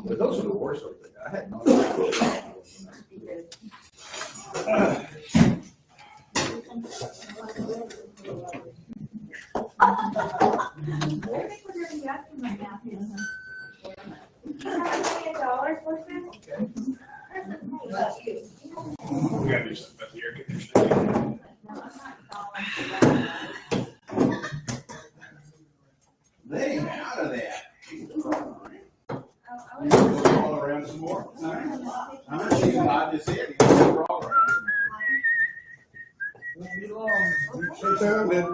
But those are the worst of it. I had no idea. We gotta do something about the air conditioning. They ain't out of that. All around some more. I'm not seeing I just said you can all around. Sit down, man.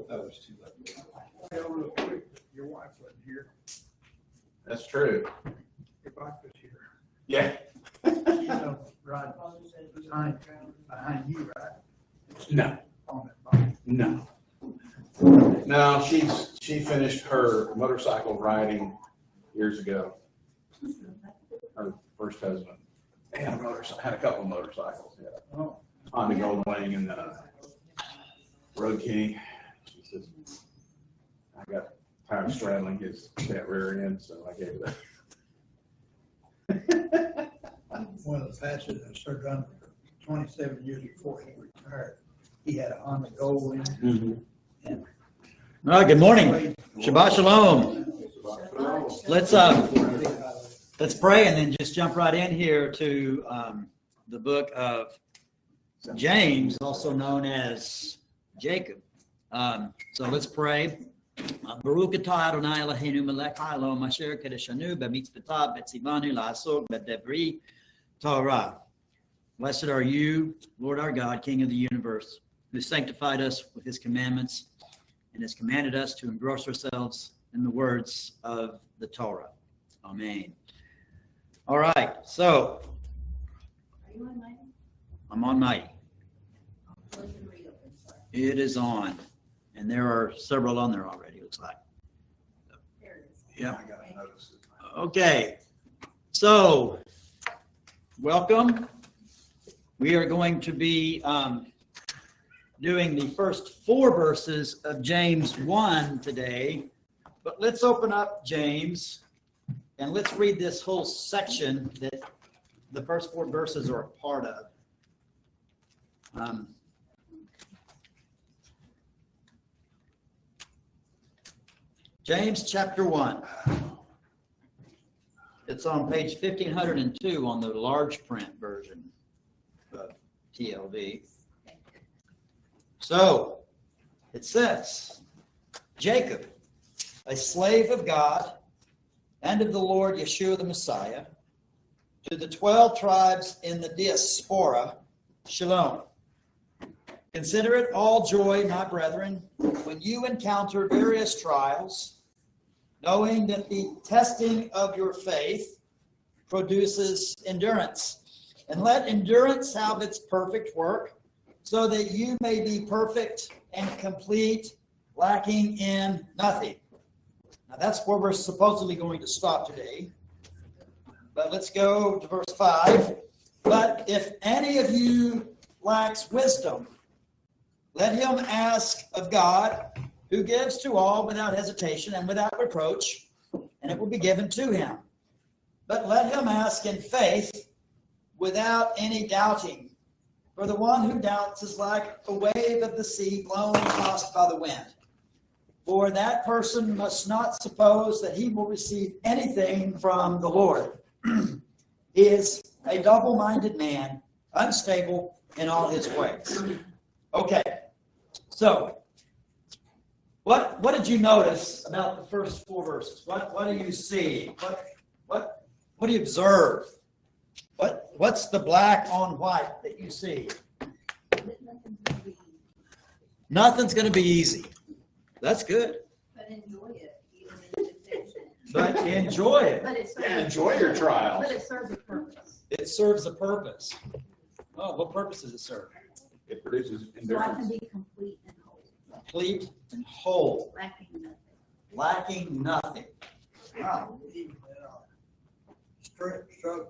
That was too late. Real quick, your wife wasn't here. That's true. Your wife was here. Yeah. Right behind you, right? No. On that bike. No. No, she finished her motorcycle riding years ago. Her first husband had a couple of motorcycles. Yeah. Oh. Honda Goldwing and Road King. She says, I got tired of straddling that rear end, so I gave it One of the pastors that served under for 27 years before he retired, he had a Honda Goldwing. And All right, good morning. Shabbat Shalom. Let's pray and then just jump right in here to the book of James, also known as Jacob. So let's pray. Baruch atah Adonai Eloheinu melech haolam asher kedeshanu b'mitzvotav v'tzivanu la'asok b'devri Torah. Blessed are you, Lord our God, King of the universe, who sanctified us with his commandments and has commanded us to engross ourselves in the words of the Torah. Amen. All right, so. Are you on mic? I'm on mic. Close and read open, sorry. It is on, and there are several on there already, looks like. There it is. Yeah. I gotta notice it. Okay, so welcome. We are going to be doing the first 4 verses of James 1 today, but let's open up James and let's read this whole section that the first 4 verses are a part of. James chapter 1. It's on page 1502 on the large print version of TLV. So it says, Jacob, a slave of God and of the Lord Yeshua the Messiah, to the 12 tribes in the diaspora, Shalom. Consider it all joy, my brethren, when you encounter various trials, knowing that the testing of your faith produces endurance. And let endurance have its perfect work, so that you may be perfect and complete, lacking in nothing. Now that's where we're supposedly going to stop today. But let's go to verse 5. But if any of you lacks wisdom, let him ask of God, who gives to all without hesitation and without reproach, and it will be given to him. But let him ask in faith, without any doubting. For the one who doubts is like a wave of the sea blown and tossed by the wind. For that person must not suppose that he will receive anything from the Lord. He is a double-minded man, unstable in all his ways. Okay, so what did you notice about the first 4 verses? What do you see? What do you observe? What's the black on white that you see? Nothing's going to be easy. That's good. But enjoy it, even in temptation. but enjoy it. But it serves. Yeah, enjoy your trials. But it serves a purpose. It serves a purpose. Oh, what purpose does it serve? It produces So I can endurance. be complete and whole, Complete and whole, lacking nothing. lacking nothing. Wow. Even struggle.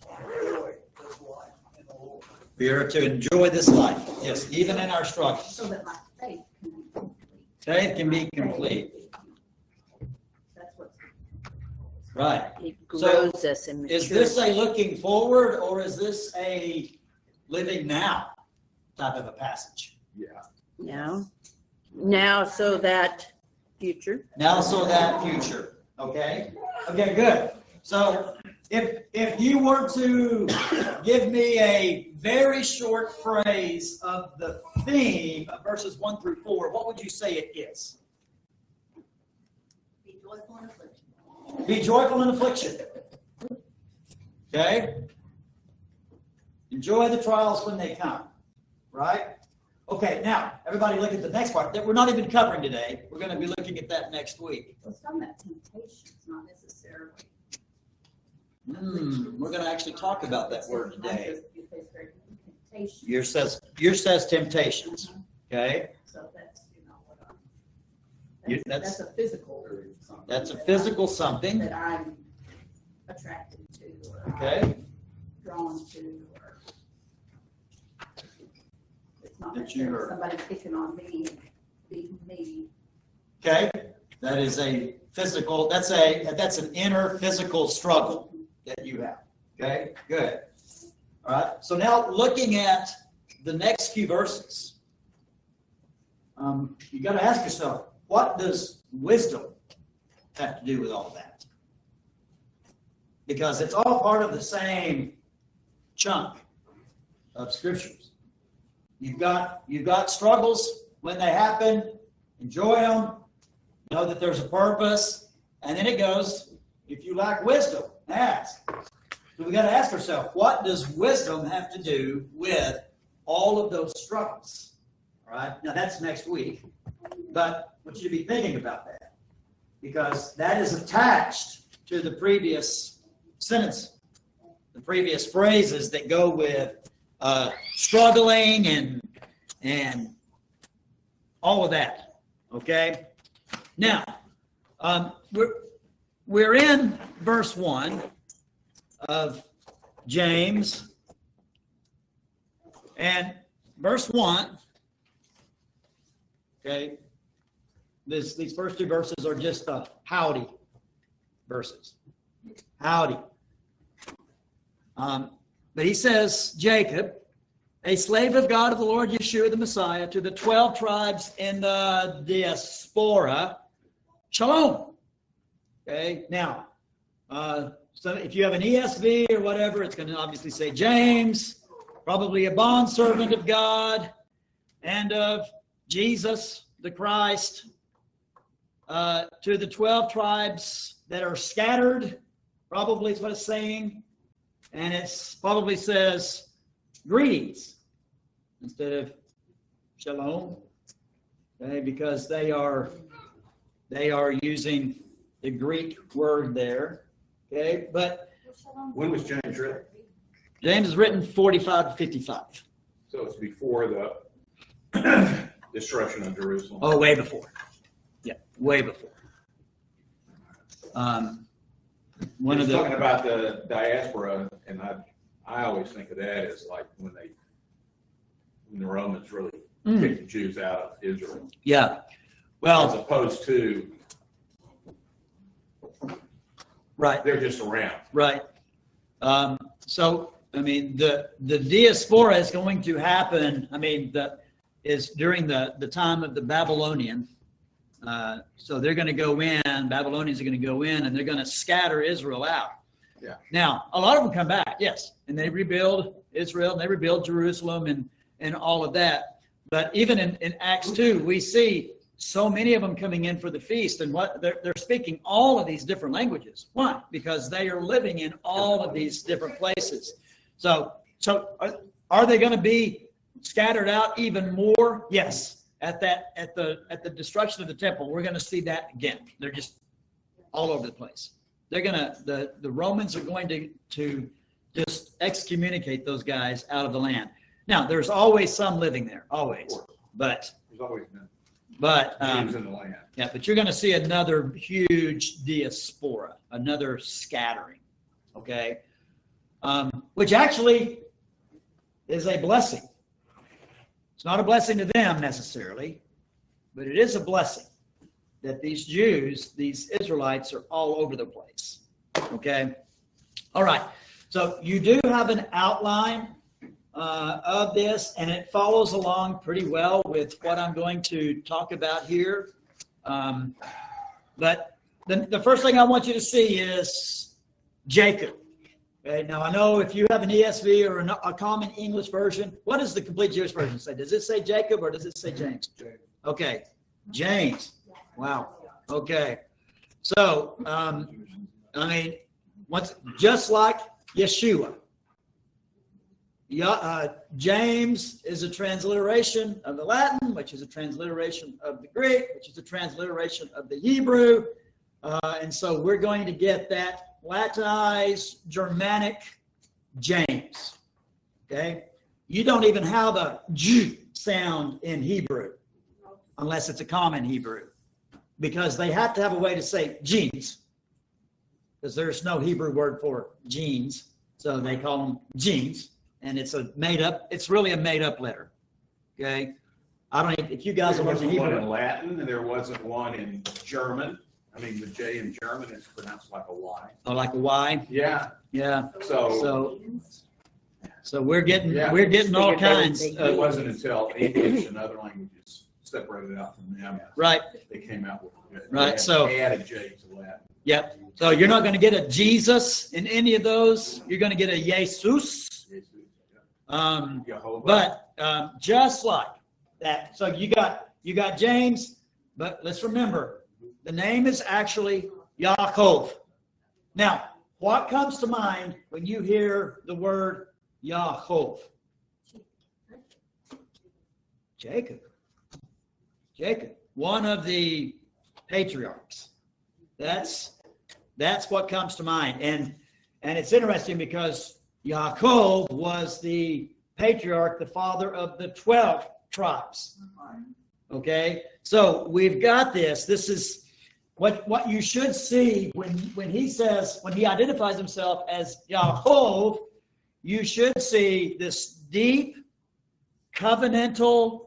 Enjoy this life in the Lord. We are to enjoy this life, yes, even in our struggles. So that my faith can be complete. Faith can be complete, That's what's. right? It So, grows us and Is matures. this a looking forward or is this a living now type of a passage? Yeah. Now, so that future. Now, so that future, okay? Okay, good. So if you were to give me a very short phrase of the theme of verses 1 through 4, what would you say it is? Be joyful in affliction. Be joyful in affliction. Okay? Enjoy the trials when they come, right? Okay, now, everybody look at the next part that we're not even covering today. We're going to be looking at that next week. So it's talking about temptations, not necessarily. We're going to actually talk about that word today. You face great temptation. Yours says temptations, okay? So that's, what You- that's a physical. something That's a that physical I- something, That I'm attracted to or okay? drawn to or. It's not That you necessarily are- somebody picking on me, beating me. Okay? That is a physical, that's an inner physical struggle that you have, okay? Good. All right, so now looking at the next few verses, you got to ask yourself, what does wisdom have to do with all that? Because it's all part of the same chunk of scriptures. You've got struggles when they happen, enjoy them, know that there's a purpose, and then it goes, if you lack wisdom, ask. So we got to ask ourselves, what does wisdom have to do with all of those struggles? All right, now that's next week, but I want you to be thinking about that because that is attached to the previous sentence, the previous phrases that go with struggling and all of that. Okay. Now, we're in verse 1 of James, and verse 1. Okay, these first two verses are just howdy verses. Howdy. But he says, Jacob, a slave of God of the Lord Yeshua the Messiah, to the 12 tribes in the diaspora, shalom. Okay, now, so if you have an ESV or whatever, it's going to obviously say James, probably a bondservant of God and of Jesus the Christ, to the 12 tribes that are scattered, probably is what it's saying. And it probably says greetings instead of shalom, okay, because they are using the Greek word there, okay. But When was James written? James is written 45 to 55. So it's before the destruction of Jerusalem. Oh, way before. Yeah, way before. One He's of talking the about the diaspora, and I always think of that as like when the Romans really kicked the Jews out of Israel, yeah. as Well, opposed to right. they're just around. Right. So, I mean, the diaspora is going to happen. I mean, is during the time of the Babylonian. So they're going to go in. Babylonians are going to go in, and they're going to scatter Israel out. Yeah. Now, a lot of them come back, yes, and they rebuild Israel, and they rebuild Jerusalem, and all of that. But even in Acts 2, we see so many of them coming in for the feast, and what they're speaking all of these different languages. Why? Because they are living in all of these different places. So are they going to be scattered out even more? Yes. at the destruction of the temple, we're going to see that again. They're just all over the place. The Romans are going to just excommunicate those guys out of the land. Now, there's always some living there, always. But There's always been Jews in the land. yeah, but you're going to see another huge diaspora, another scattering, okay? Which actually is a blessing. It's not a blessing to them necessarily, but it is a blessing that these Jews, these Israelites, are all over the place, okay? All right, so you do have an outline of this, and it follows along pretty well with what I'm going to talk about here. But the first thing I want you to see is Jacob. Okay, now I know if you have an ESV or a common English version, what does the complete Jewish version say? Does it say Jacob or does it say James? Okay, James. Wow. Okay. So, just like Yeshua, James is a transliteration of the Latin, which is a transliteration of the Greek, which is a transliteration of the Hebrew. And so we're going to get that Latinized Germanic James. Okay? You don't even have a J sound in Hebrew unless it's a common Hebrew, because they have to have a way to say genes, because there's no Hebrew word for genes. So they call them genes. And it's really a made up letter. Okay. I don't know if you guys There are watching wasn't one in Hebrew. Latin, and there wasn't one in German. I mean, the J in German is pronounced like a Y. Oh, like a Y. Yeah, Yeah. so So we're getting Yeah. all Figured kinds everything. it of, wasn't until English and other languages separated out from them, right. they came out with it. Right, so- They added J to Latin. Yep. So you're not going to get a Jesus in any of those. You're going to get a Jesus. Jehovah. But just like that, so you got James, but let's remember the name is actually Yaakov. Now, what comes to mind when you hear the word Yaakov? Jacob, one of the patriarchs. That's what comes to mind, and it's interesting because Yaakov was the patriarch, the father of the 12 tribes. Okay, so we've got this. This is what you should see when he identifies himself as Yaakov. You should see this deep covenantal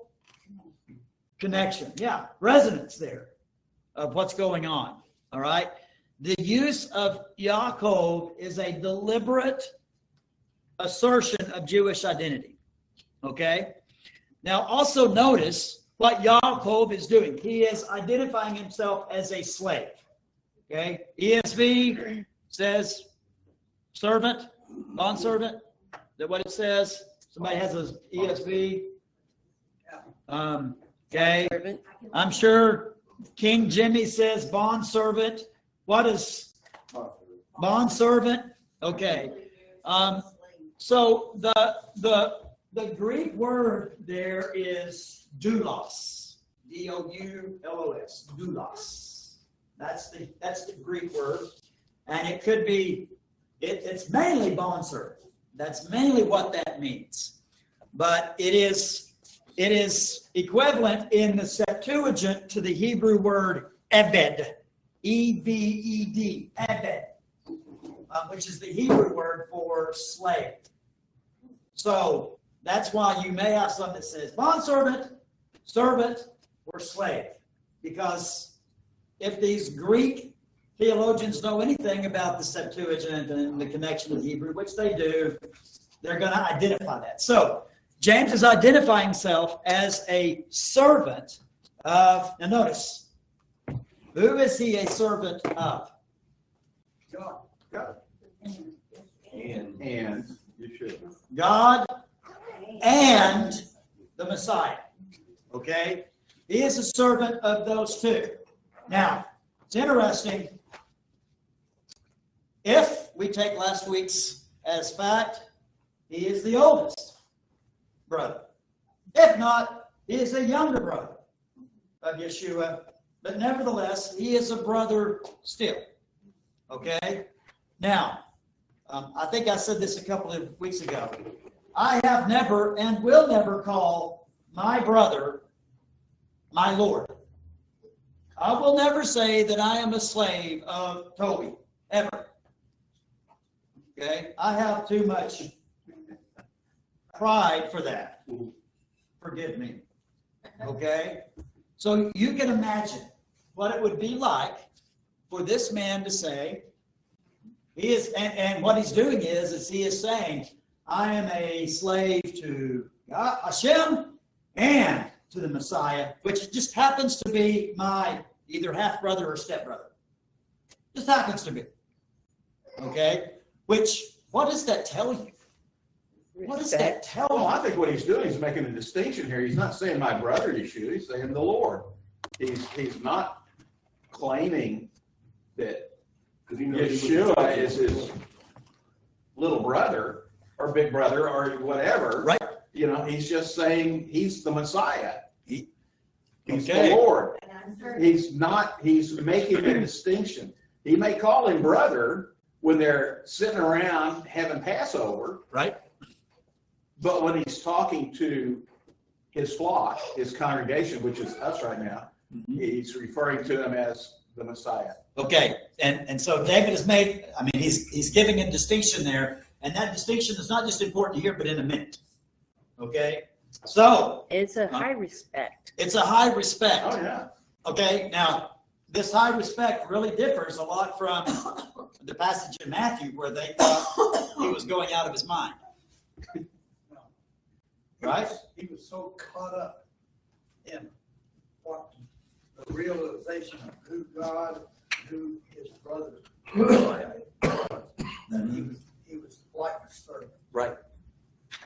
connection. Yeah, resonance there of what's going on. All right, the use of Yaakov is a deliberate assertion of Jewish identity. Okay? Now also notice what Yaakov is doing. He is identifying himself as a slave. Okay? ESV says servant, bondservant. Is that what it says? Somebody has an ESV? Okay. Servant. I'm sure King Jimmy says bondservant. What is bondservant? Okay. So the Greek word there is doulos, D-O-U-L-O-S, doulos. That's the Greek word, and it could be it's mainly bondservant. That's mainly what that means, but it is equivalent in the Septuagint to the Hebrew word eved, E-V-E-D, eved, which is the Hebrew word for slave. So that's why you may have something that says bondservant, servant, or slave. Because if these Greek theologians know anything about the Septuagint and the connection with Hebrew, which they do, they're going to identify that. So James is identifying himself as a servant of, now notice, who is he a servant of? God. And you should. God and the Messiah. Okay? He is a servant of those two. Now, it's interesting. If we take last week's as fact, he is the oldest brother. If not, he is a younger brother. of Yeshua, but nevertheless, he is a brother still. Okay? Now, I think I said this a couple of weeks ago. I have never and will never call my brother my Lord. I will never say that I am a slave of Toby, ever. Okay? I have too much pride for that. Forgive me. Okay? So you can imagine what it would be like for this man to say, he is, and what he's doing is he is saying, I am a slave to God, Hashem, and to the Messiah, which just happens to be my either half-brother or step-brother. Just happens to be. Okay? Which, what does that tell you? What does that tell Well, you? I think what he's doing is making a distinction here. He's not saying my brother Yeshua, he's saying the Lord. He's not claiming that Yeshua is his little brother or big brother or whatever. Right. You know, he's just saying he's the Messiah. He's Okay. the Lord. And I'm certain He's making a distinction. He may call him brother when they're sitting around having Passover, Right? but when he's talking to his flock, his congregation, which is us right now, he's referring to him as the Messiah. Okay, and so David has made, I mean, he's giving a distinction there, and that distinction is not just important here, but in a minute. Okay, so It's a high respect. it's a high respect. Oh, yeah. Okay, now this high respect really differs a lot from the passage in Matthew where they thought he was going out of his mind. Right? He was so caught up in what the realization of who God, who his brother, that he was like a servant. Right.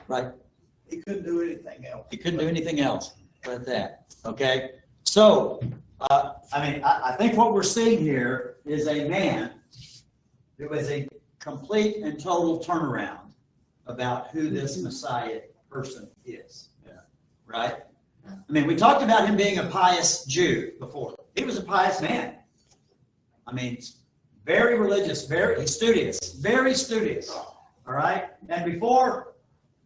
Right. He couldn't do anything else. He couldn't do anything else but that. Okay? So, I think what we're seeing here is a man who is a complete and total turnaround about who this Messiah person is. Yeah. Right? I mean, we talked about him being a pious Jew before. He was a pious man. I mean, very religious, very studious, very studious. All right? And before,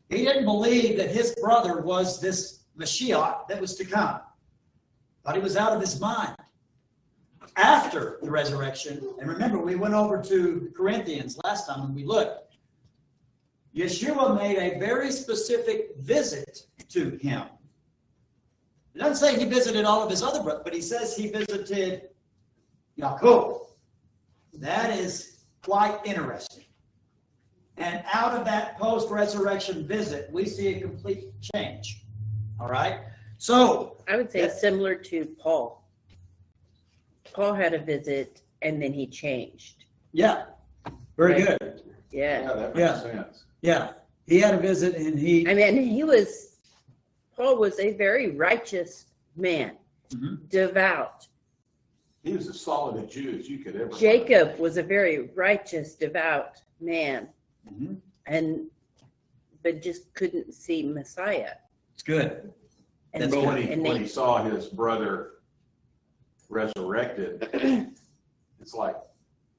he didn't believe that his brother was this Mashiach that was to come. Thought he was out of his mind. After the resurrection, and remember, we went over to Corinthians last time and we looked. Yeshua made a very specific visit to him. It doesn't say he visited all of his other brothers, but he says he visited Yaakov. That is quite interesting. And out of that post-resurrection visit, we see a complete change. All right? So, I would say Yeah. similar to Paul. Paul had a visit and then he changed. yeah, very Right. good. Yeah. Yeah, that Yeah. makes sense. Yeah, he had a visit and he... I mean, Paul was a very righteous man, Mhm. devout. He was as solid a Jew as you could ever find. Jacob was a very righteous, devout man, Mhm. but just couldn't see Messiah. It's good. And, That's But good. and when they, he saw his brother resurrected, it's like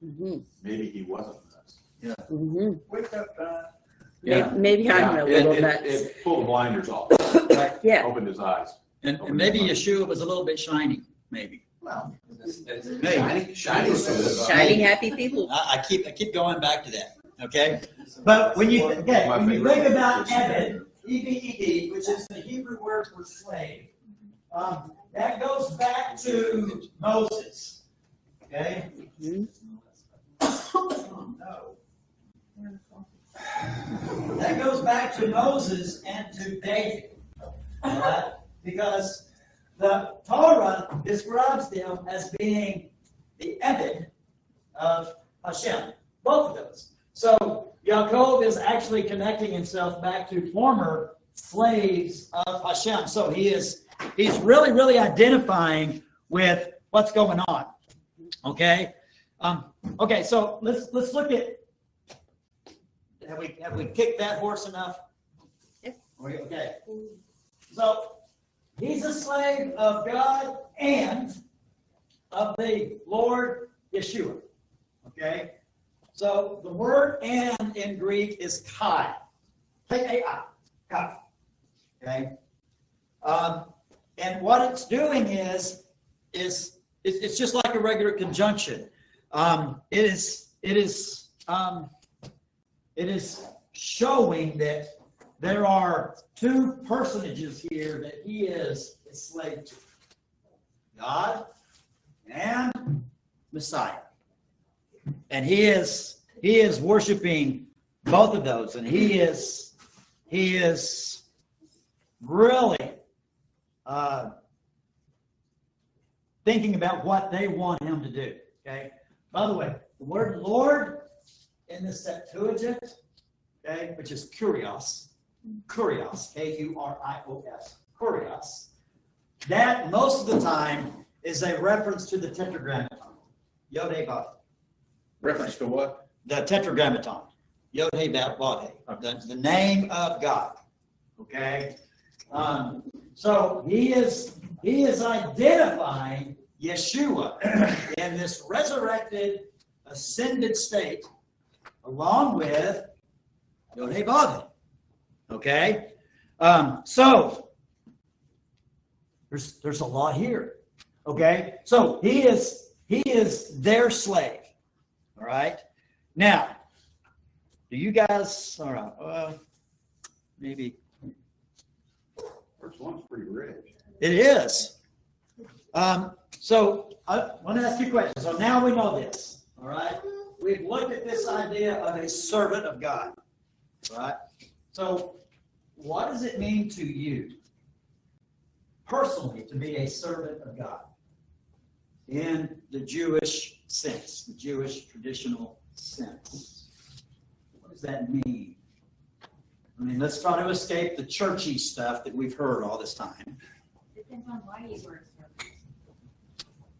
Mhm, maybe he wasn't nuts. mhm. Wake up time. Yeah. Maybe I'm a little nuts. It pulled the blinders off, Yeah. opened his eyes. And maybe Yeshua was a little bit shiny, maybe. Well, Maybe. shiny. Shiny, happy people. I keep going back to that, okay? But when you think about Ebed, E-B-E-D, which is the Hebrew word for slave, that goes back to Moses, okay? Mhm. No. That goes back to Moses and to David, all right? Because the Torah describes them as being the Ebed of Hashem, both of those. So Yaakov is actually connecting himself back to former slaves of Hashem. So he's really, really identifying with what's going on. Okay? Okay, so let's look at, have we kicked that horse enough? Yep. Okay. So he's a slave of God and of the Lord Yeshua. Okay? So the word "and" in Greek is kai. K-A-I. Kai. Okay? And what it's doing is it's just like a regular conjunction. It is showing that there are two personages here that he is a slave to: God and Messiah. And he is worshiping both of those, and he is really thinking about what they want him to do. Okay. By the way, the word Lord in the Septuagint, okay, which is kurios, K-U-R-I-O-S, kurios, that most of the time is a reference to the Tetragrammaton, Yod-Heh-Vav. Reference to what? The Tetragrammaton, Yod-Heh-Vav, the name of God. Okay, so he is identifying Yeshua in this resurrected, ascended state, along with Yod-Heh-Vav. Okay, so there's a lot here. Okay, so he is their slave. All right. Now, do you guys? All right. Well, maybe First one's pretty rich. it is. So I want to ask you a question. So now we know this. All right. We've looked at this idea of a servant of God. All right. So what does it mean to you personally to be a servant of God in the Jewish sense, the Jewish traditional sense? What does that mean? I mean, let's try to escape the churchy stuff that we've heard all this time. Depends on why you were a servant.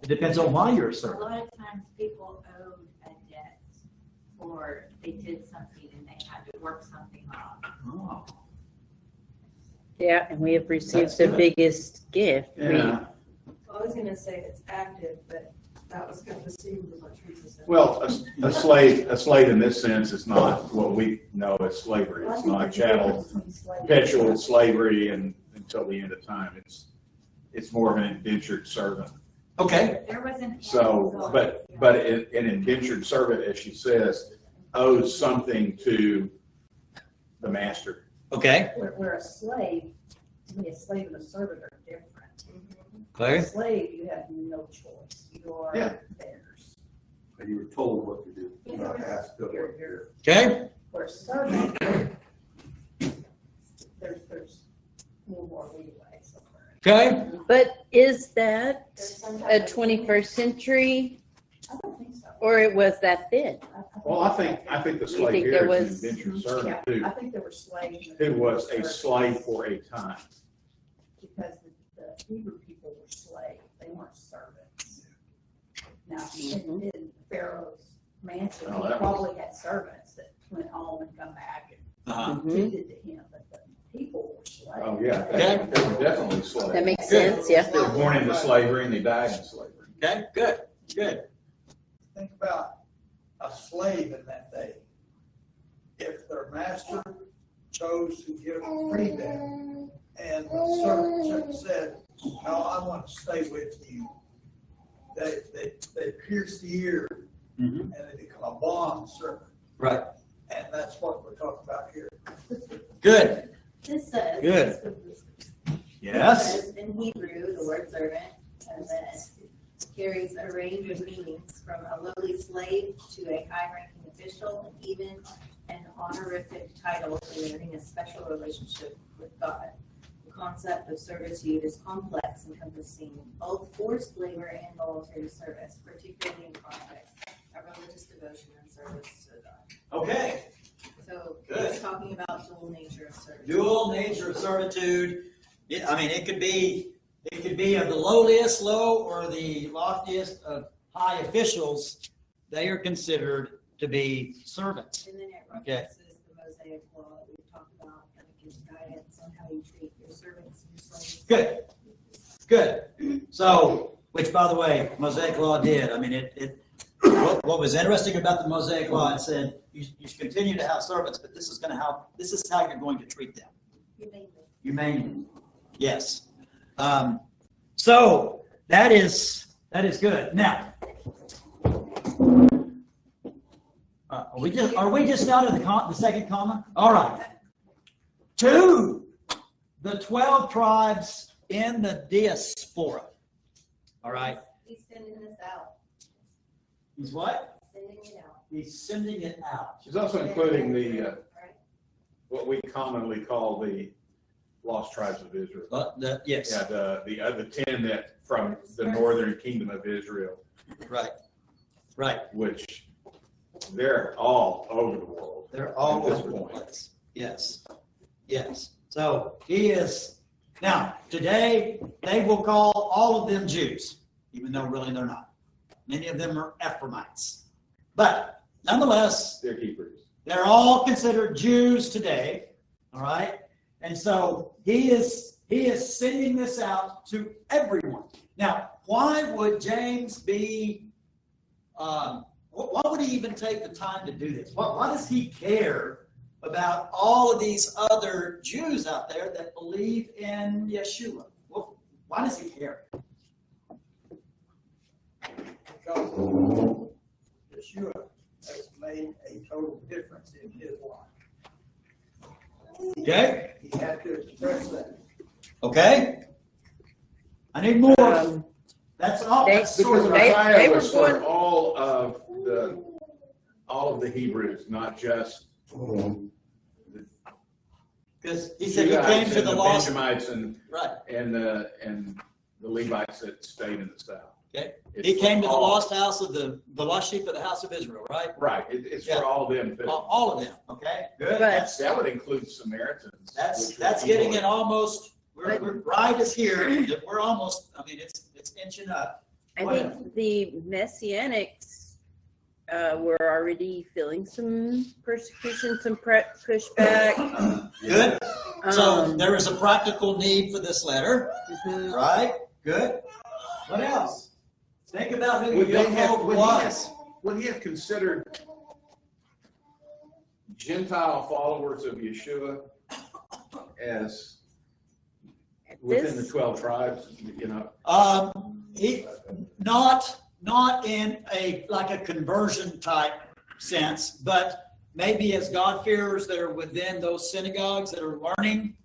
It depends on why you're a A servant. lot of times people owed a debt or they did something and they had to work something off. Oh. Yeah, and we have received That's the good. biggest gift. Yeah. I was gonna say it's active, but that was kind of assumed with what Teresa said. Well, a slave in this sense is not what we know as slavery. It's not chattel, perpetual slavery and until the end of time. It's more of an indentured servant. Okay. There wasn't. So, but an indentured servant, as she says, owes something to the master. Okay. Where a slave, to me, a slave and a servant are different. A Claire? slave, you have no choice. You are Yeah. theirs. And you were told what to do, not asked to. You're, Okay. where a servant, there's more leeway somewhere. Okay. But is that There's some a type of- 21st century, I don't think so. or it was that then? Well, I think the You slave think here there is was- an indentured servant Yeah, too, I think there were slaves. who was a slave for a time. Because the Hebrew people were slaves, they weren't servants. Now, Mhm. in Pharaoh's mansion, Oh, he that was- probably had servants that went home and come back and Uh-huh. Mhm. tended to him, but the people were slaves. Oh, yeah, Okay. they were definitely slaves. That makes Good. sense, yeah. They were born into slavery and they died in slavery. Okay. Good. Good. Think about a slave in that day. If their master chose to free them, and the servant said, "No, I want to stay with you," they pierce the ear Mhm. and they become a bond servant. Right. And that's what we're talking about here. Good. This says. Good. This Yes. says in Hebrew, the word servant, and then carries a range of meanings from a lowly slave to a high-ranking official, and even an honorific title denoting a special relationship with God. The concept of servitude is complex, encompassing both forced labor and voluntary service, particularly in context of religious devotion and service to God. Okay. So Good. it's talking about dual nature of servitude. Dual nature of servitude. It could be of the lowliest low or the loftiest of high officials. They are considered to be servants. And then it Okay. references the Mosaic law that we've talked about, and it gives guidance on how you treat your servants and your slaves. Good. Good. So, which by the way, Mosaic Law did. I mean, what was interesting about the Mosaic Law, it said you should continue to have servants, but this is how you're going to treat them. Humanely. Yes. So that is good. Now, are we just down to the second comma? All right. To the 12 tribes in the diaspora. All right. He's sending this out, He's what? sending it out. He's sending it out. She's also including the, Right? what we commonly call the lost tribes of Israel. Yes. Yeah, the other 10 that from the northern kingdom of Israel, Right. Right. which they're all over the world. They're all At this over the point. place. Yes. Yes. So he is, now, today, they will call all of them Jews, even though really they're not. Many of them are Ephraimites. But nonetheless, They're Hebrews. they're all considered Jews today. All right. And so he is sending this out to everyone. Now, why would James be, why would he even take the time to do this? Why does he care about all of these other Jews out there that believe in Yeshua? Well, why does he care? Because Yeshua has made a total difference in his life. Okay. He had to express that. Okay. I need more. That's all. They- That's sort Because of, They Messiah were was for going- all of the Hebrews, not just because he said he Judahites came to and the lost. Benjamites Right. and the Levites that stayed in the south. Okay. It's He came to for the all- lost house of the lost sheep of the house of Israel, right? Right, it's Yeah. for all of them. All of them. Okay. Good. But- That's That would include Samaritans. which that's would getting be- it almost. We're right is here. We're almost. I mean, it's inching up. I Go think the Messianics were already feeling some persecution, some pushback. Good. So Um, there is a practical need for this letter, mhm. right? Good. What else? Think about who Would your they have, hope would was. he have considered Gentile followers of Yeshua as within the This- 12 tribes, you know? He not in a like a conversion type sense, but maybe as God-fearers that are within those synagogues that are learning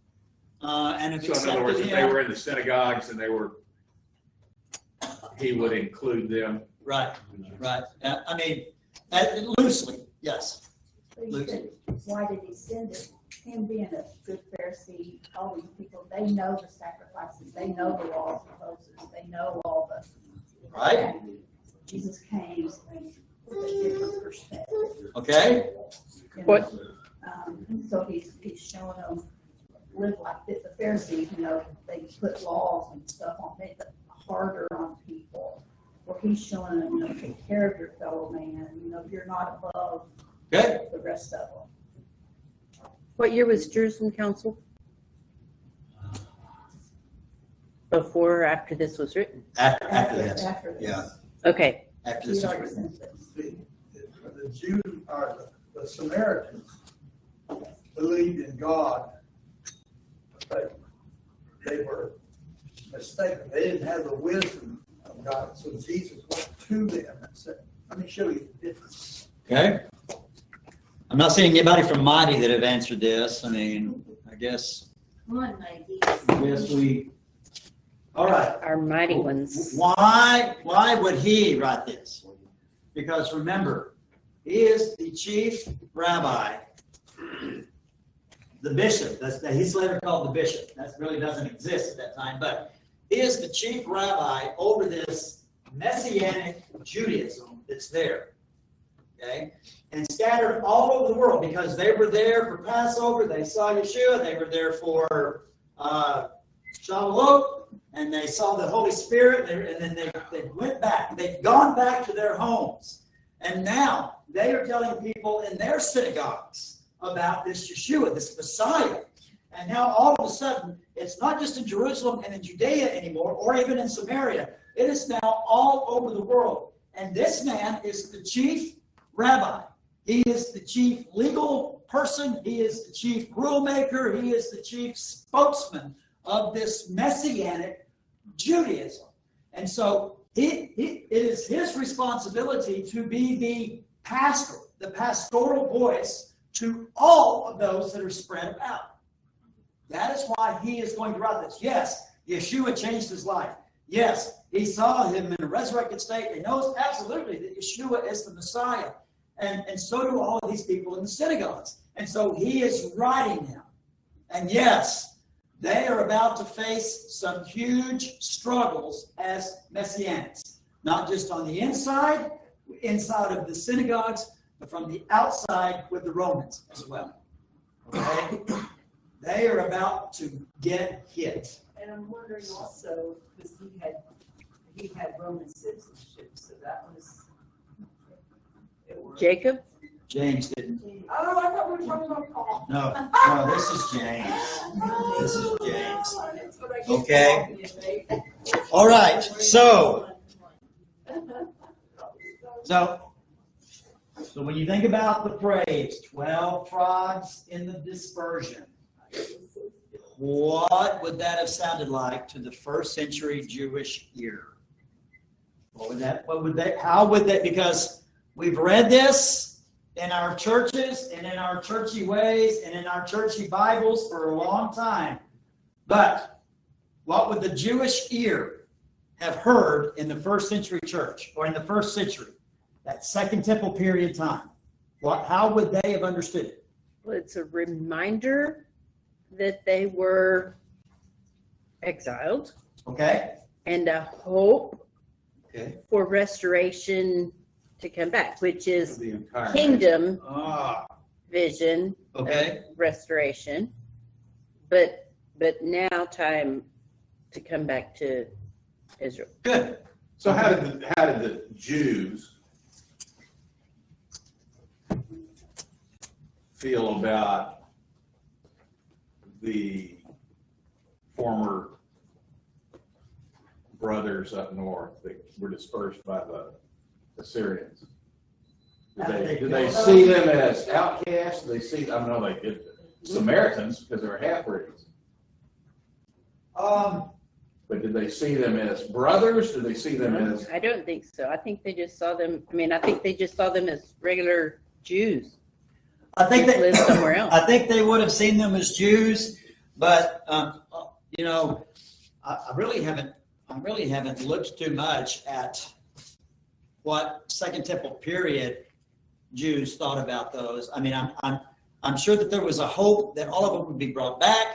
and have So in other words, accepted if they were him. in the synagogues and he would include them. Right, right. I mean, loosely, yes. But he said, why did he send it? Him being a good Pharisee, all these people, they know the sacrifices, they know the laws of Moses, they know all the. Right. Jesus came with a different perspective. Okay. you know. What- So he's showing them, live like this. The Pharisees, they put laws and stuff on, make it harder on people. Where he's showing them, take care of your fellow man, you're not above Good. the rest of them. What year was Jerusalem Council? Before or after this was written? After this. After this. Yeah. Okay, After this He'd is already written. sent this. The Jews or the Samaritans believed in God, but they were mistaken. They didn't have the wisdom of God. So Jesus went to them and said, let me show you the difference. Okay. I'm not seeing anybody from Mighty that have answered this. I mean, I guess One might we. All right. our mighty ones. Why would he write this? Because remember, he is the chief rabbi, the bishop. He's later called the bishop. That really doesn't exist at that time, but he is the chief rabbi over this Messianic Judaism that's there. Okay? And scattered all over the world because they were there for Passover, they saw Yeshua, they were there for Shavuot, and they saw the Holy Spirit, and then they went back. They've gone back to their homes. And now they are telling people in their synagogues about this Yeshua, this Messiah. And now all of a sudden, it's not just in Jerusalem and in Judea anymore, or even in Samaria. It is now all over the world. And this man is the chief rabbi. He is the chief legal person. He is the chief rule maker. He is the chief spokesman of this messianic Judaism. And so it is his responsibility to be the pastor, the pastoral voice to all of those that are spread out. That is why he is going to write this. Yes, Yeshua changed his life. Yes, he saw him in a resurrected state and knows absolutely that Yeshua is the Messiah. And so do all of these people in the synagogues. And so he is writing them. And yes, they are about to face some huge struggles as Messianics. Not just on the inside of the synagogues, but from the outside with the Romans as well. Okay? They are about to get hit. And I'm wondering also, because he had Roman citizenship, so that was. Jacob? James didn't. Oh, I thought we were talking about Paul. No, this is James. This is James. Okay. All right. So when you think about the phrase 12 tribes in the dispersion, what would that have sounded like to the first century Jewish ear? How would that, because we've read this in our churches and in our churchy ways and in our churchy Bibles for a long time. But what would the Jewish ear have heard in the first century church or in the first century, that Second Temple period time? How would they have understood it? Well, it's a reminder that they were exiled. Okay. And a hope Okay. for restoration to come back, which is The entire. kingdom Ah. vision Okay. of restoration. But now time to come back to Israel. Good. So how did the Jews feel about the former brothers up north that were dispersed by the Assyrians? Did they see them as outcasts? Did they see, I know they did Samaritans because they were half-breeds. But did they see them as brothers? Did they see them as? I don't think so. I think they just saw them. I think they just saw them as regular Jews. I think Just live somewhere else. I think they would have seen them as Jews, but I really haven't looked too much at what Second Temple period Jews thought about those. I mean, I'm sure that there was a hope that all of them would be brought back.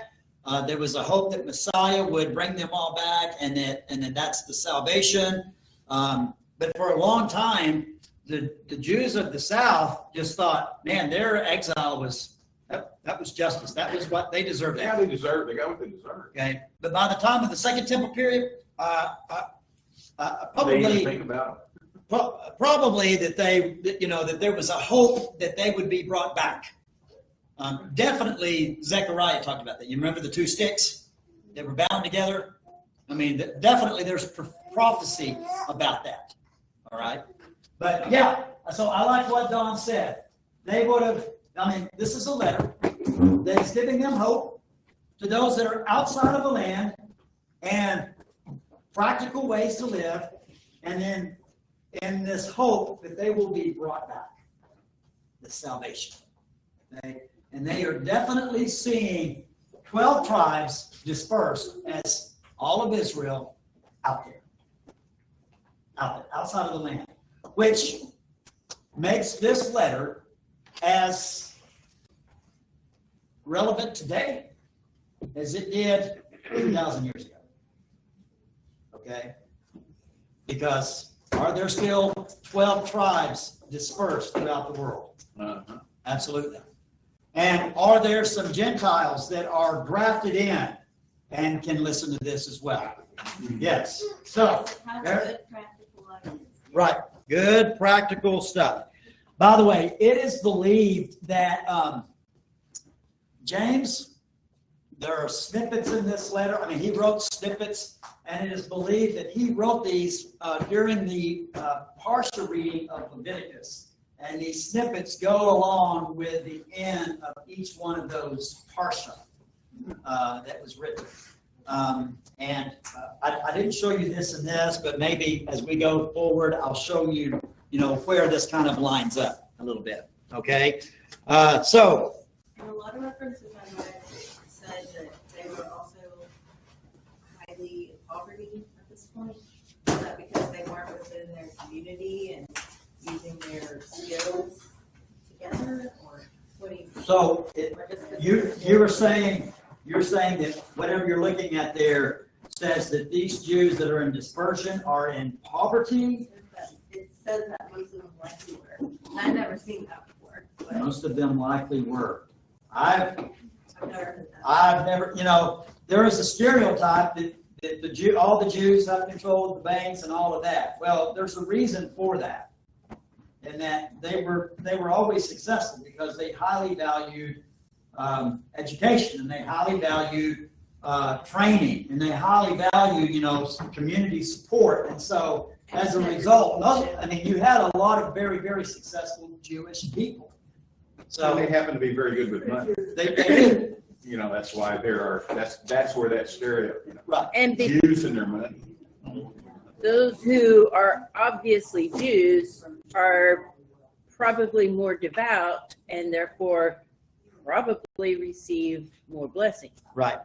There was a hope that Messiah would bring them all back, and then that's the salvation. But for a long time, the Jews of the South just thought, man, their exile was that was justice. That was what they deserved. Yeah, they deserve. They got what they deserve. Okay, but by the time of the Second Temple period, They didn't think about probably that there was a hope that they would be brought back. Definitely, Zechariah talked about that. You remember the two sticks that were bound together? I mean, definitely there's prophecy about that. All right. But yeah, so I like what Don said. They would have, this is a letter that's giving them hope to those that are outside of the land and practical ways to live, and then in this hope that they will be brought back, the salvation. Okay? And they are definitely seeing 12 tribes dispersed as all of Israel out there, outside of the land, which makes this letter as relevant today as it did 2,000 years ago. Okay? Because are there still 12 tribes dispersed throughout the world? Uh-huh. Absolutely. And are there some Gentiles that are grafted in and can listen to this as well? Yes. So, Have there- good practical ideas. right. Good practical stuff. By the way, it is believed that James There are snippets in this letter. I mean, he wrote snippets, and it is believed that he wrote these during the Parsha reading of Leviticus. And these snippets go along with the end of each one of those Parsha that was written. I didn't show you this and this, but maybe as we go forward, I'll show you, where this kind of lines up a little bit. Okay? So, And a lot of references I read said that they were also highly in poverty at this point. Is that because they weren't within their community and using their skills together, or what do you? so or just 'cause you're saying that whatever you're looking at there says that these Jews that are in dispersion are in poverty. It says that most of them likely were. I've never seen that before, but Most of them likely were. I've I've never heard that. I've never, there is a stereotype that all the Jews have control of the banks and all of that. Well, there's a reason for that. And that they were always successful because they highly valued education, and they highly valued training, and they highly valued, community support. And so as a result, you had a lot of very, very successful Jewish people. So they So happen to be very good with money. they did. That's why that's where that stereo, Right. And Jews and their money. those who are obviously Jews are probably more devout and therefore probably receive more blessing. Right.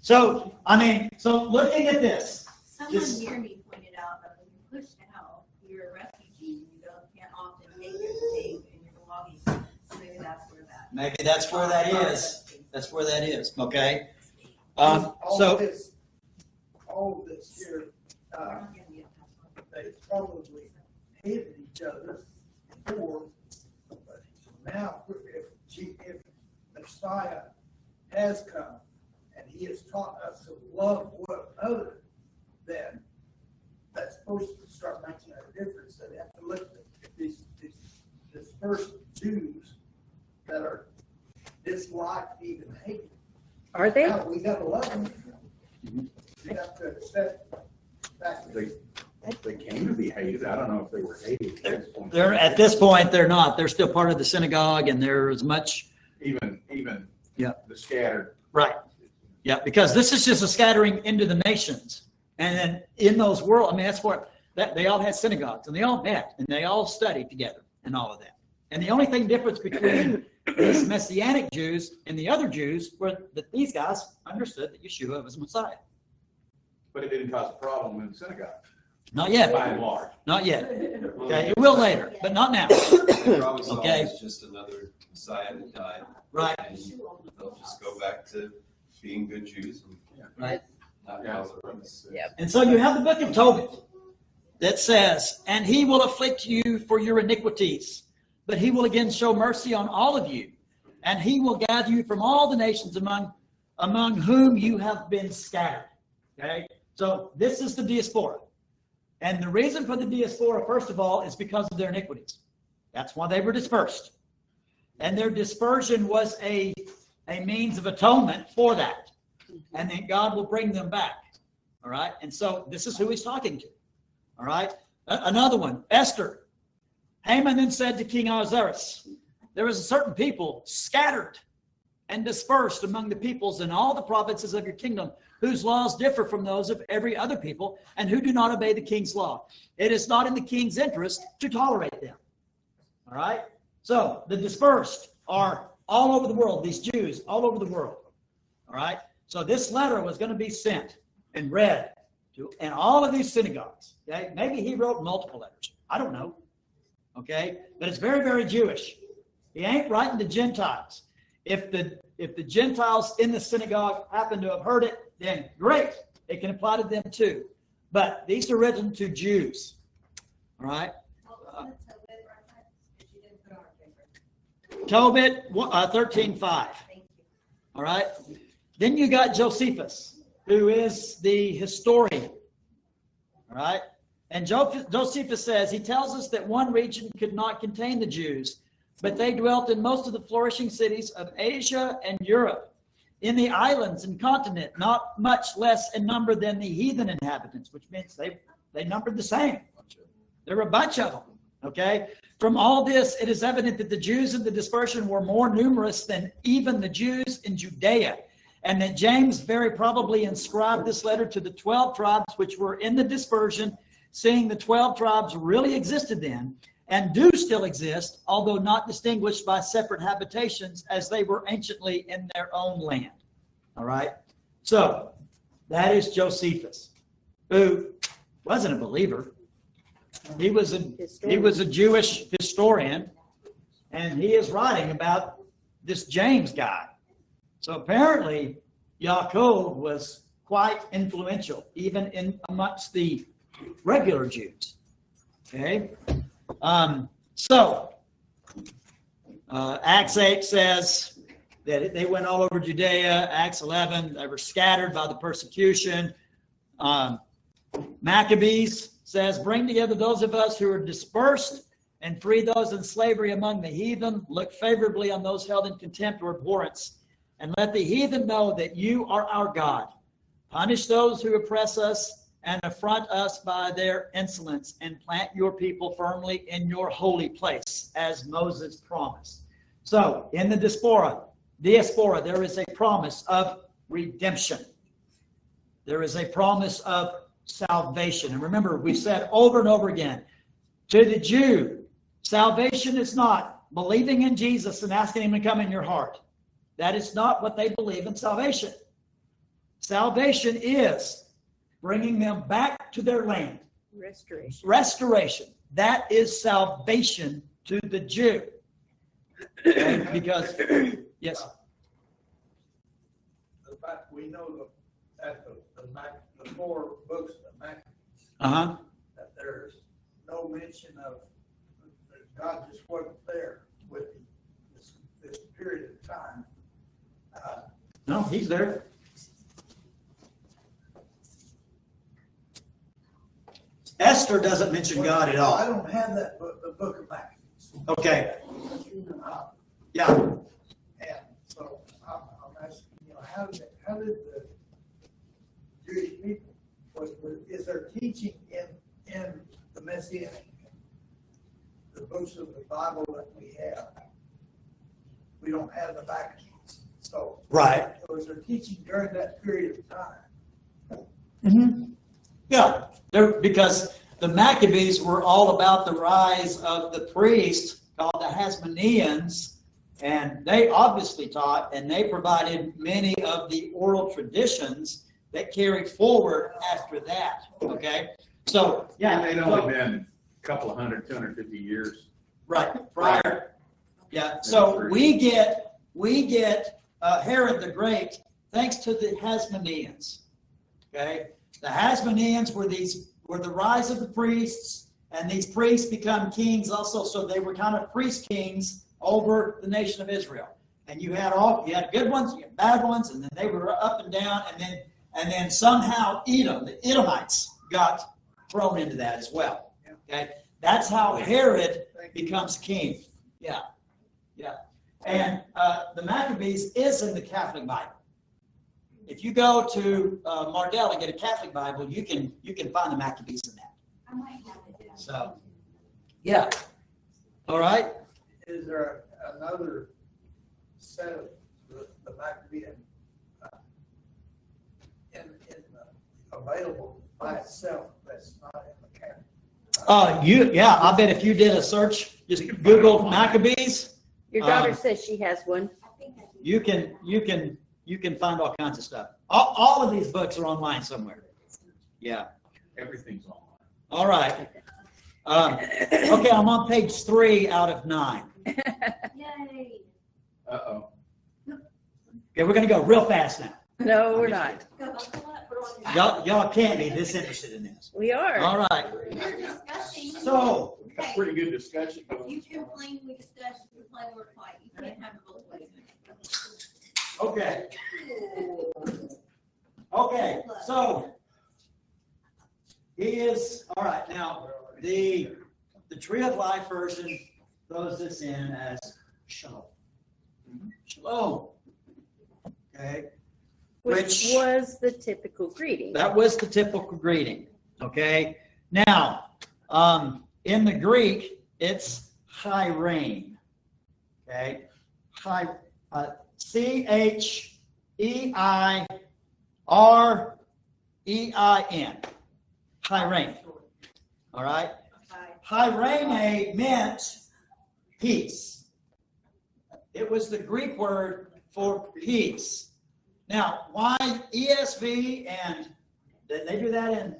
So looking at this, Someone Just- near me pointed out that when you're pushed out, you're a refugee, can't often take your and your belongings. So maybe that's where that. maybe that's where that is. That's where that is, okay? All So, of this here, they probably hated each other before, but now if Messiah has come and he has taught us to love one another, then that's supposed to start making a difference. That they have to look at these dispersed Jews that are disliked, even hated. Are they? Now, we gotta love them. We have to accept that. They came to be hated. I don't know if they were hated at this point. at this point, they're not. They're still part of the synagogue, and they're as much, Even Yeah. the scattered. right. Yeah, because this is just a scattering into the nations. And then in those world, that's where they all had synagogues, and they all met, and they all studied together, and all of that. And the only thing difference between these Messianic Jews and the other Jews were that these guys understood that Yeshua was Messiah. But it didn't cause a problem in the synagogue, Not yet. by and large. Not yet. Okay, it will later, but not now. They probably saw Okay. it as just another Messiah that died. Right. And they'll just go back to being good Jews and Right. not Yeah. cause a ruckus. Yeah. And so you have the book of Tobit that says, and he will afflict you for your iniquities, but he will again show mercy on all of you, and he will gather you from all the nations among whom you have been scattered. Okay? So this is the diaspora. And the reason for the diaspora, first of all, is because of their iniquities. That's why they were dispersed. And their dispersion was a means of atonement for that. And then God will bring them back. All right? And so this is who he's talking to. All right? Another one, Esther. Haman then said to King Ahasuerus, there is a certain people scattered and dispersed among the peoples in all the provinces of your kingdom, whose laws differ from those of every other people, and who do not obey the king's law. It is not in the king's interest to tolerate them. All right? So the dispersed are all over the world, these Jews all over the world. All right? So this letter was going to be sent and read to in all of these synagogues. Okay? Maybe he wrote multiple letters. I don't know. Okay? But it's very, very Jewish. He ain't writing to Gentiles. If the Gentiles in the synagogue happen to have heard it, then great. It can apply to them too. But these are written to Jews. All right? Tobit 13:5. Thank you. All right? Then you got Josephus, who is the historian. All right? And Josephus says, he tells us that one region could not contain the Jews, but they dwelt in most of the flourishing cities of Asia and Europe. in the islands and continent, not much less in number than the heathen inhabitants, which means they numbered the same. There were a bunch of them, okay? From all this, it is evident that the Jews in the dispersion were more numerous than even the Jews in Judea, and that James very probably inscribed this letter to the 12 tribes which were in the dispersion, seeing the 12 tribes really existed then, and do still exist, although not distinguished by separate habitations as they were anciently in their own land. All right? So, that is Josephus, who wasn't a believer. He was a Jewish historian, and he is writing about this James guy. So apparently, Yaakov was quite influential, even in amongst the regular Jews. Okay? Acts 8 says that they went all over Judea. Acts 11, they were scattered by the persecution. Maccabees says, bring together those of us who are dispersed and free those in slavery among the heathen. Look favorably on those held in contempt or abhorrence, and let the heathen know that you are our God. Punish those who oppress us and affront us by their insolence, and plant your people firmly in your holy place, as Moses promised. So, in the diaspora, there is a promise of redemption. There is a promise of salvation. And remember, we've said over and over again, to the Jew, salvation is not believing in Jesus and asking him to come in your heart. That is not what they believe in salvation. Salvation is bringing them back to their land. Restoration. That is salvation to the Jew. And because, yes. The fact we know that the 4 books of the Uh-huh. that there's no mention of that God just wasn't there with this period of time. No, he's there. Esther doesn't mention God at I all. don't have that book, the book of Maccabees. Okay. Uh, Yeah. And so I'm asking, how did the Jewish people, is there teaching in the Messianic, the books of the Bible that we have? We don't have the Maccabees. So, Right. so is there teaching during that period of time? Mm-hmm. Yeah, because the Maccabees were all about the rise of the priests called the Hasmoneans, and they obviously taught, and they provided many of the oral traditions that carried forward after that. Okay, so yeah, And they'd only been a couple of 250 years. right prior. Yeah, so we get Herod the Great thanks to the Hasmoneans. Okay. The Hasmoneans were the rise of the priests, and these priests become kings also. So they were kind of priest kings over the nation of Israel. And you had good ones, you had bad ones, and then they were up and down, and then somehow the Edomites got thrown into that as well. Okay, that's how Herod becomes king. Yeah. And the Maccabees is in the Catholic Bible. If you go to Mardell and get a Catholic Bible, you can find the Maccabees in that. I might have it. So, yeah. All right. Is there another set of the Maccabean available by itself that's not in the canon? I bet if you did a search, just Google Maccabees, Your daughter says she has one. I think I do. you can find all kinds of stuff. All of these books are online somewhere. Yeah. Everything's online. All right. Okay, I'm on page 3 out of 9. Yay. Uh-oh. Okay, we're going to go real fast now. No, we're not. Go buckle up, we're on Y'all can't be this interested in this. We are. All right. We're discussing. So, That's pretty good discussion. You complain, we discuss, you complain, we're quiet. You can't have it both ways. okay. Okay, so he is, all right, now, the Tree of Life version throws this in as shalom. Shalom. Okay? Which was the typical greeting. That was the typical greeting, okay? Now, in the Greek, it's chairein, okay? Cheirein, chairein, all right? Chirene meant peace. It was the Greek word for peace. Now, why ESV and did they do that in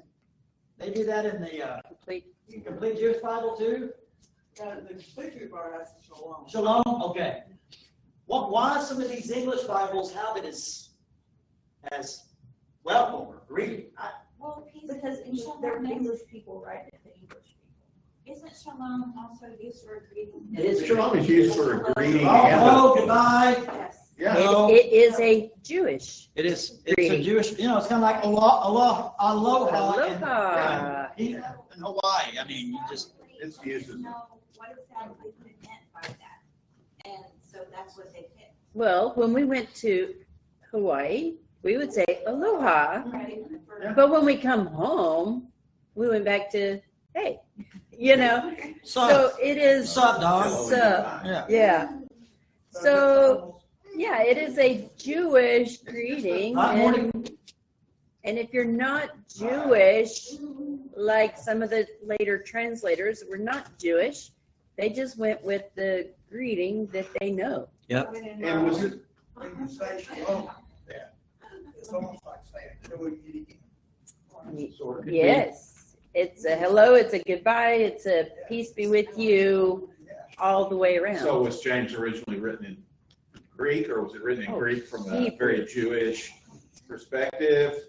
the Complete. Complete Jewish Bible too? The picture bar has to show on. Shalom. Okay. Why some of these English Bibles have it as welcome or greeting? Well, because they're English people writing it to English people. Isn't shalom also used for greeting? It is Shalom is used for a greeting. Oh, goodbye. Yes. Yeah. No. It is a Jewish. It's a Greeting. Jewish. It's kind of like aloha Aloha. in Hawaii. I mean, you just. It's used as- Know what exactly it meant by that. And so that's what they picked. Well, when we went to Hawaii, we would say aloha. Right? But when we come home, we went back to, hey, Sup, So it is, sup, dog. sup. Yeah. Yeah. So, yeah, it is a Jewish greeting. Not morning. And if you're not Jewish, like some of the later translators were not Jewish, they just went with the greeting that they know. And was it, When you say shalom, it's almost like saying, "Till we meet again." sort of? Yes, it's a hello, it's a goodbye, it's a peace be with you, Yeah. all the way So around. was James originally written in Greek, or was it written in Oh, Greek from a Hebrew. very Jewish perspective?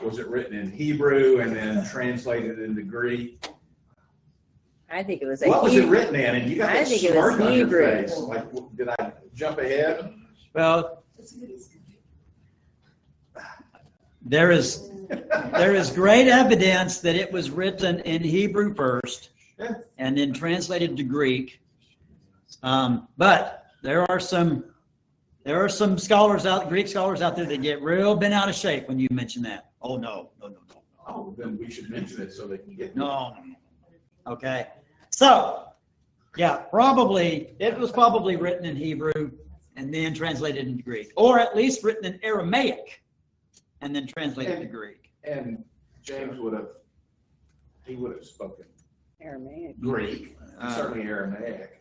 Was it written in Hebrew and then translated into Greek? I think it was a What was it Hebrew. written in? And you got I that think it was smirk on your Hebrew. face. Like, did I jump ahead? Well, It's good as- there is great evidence that it was written in Hebrew first Yeah. and then translated to Greek. But there are some scholars Greek scholars out there that get real bent out of shape when you mention that. Oh, no. Oh, then we should mention it so they can get. No. Okay. So, yeah, it was probably written in Hebrew and then translated into Greek, or at least written in Aramaic and then translated to Greek. And James would have spoken Aramaic. Greek, certainly Aramaic.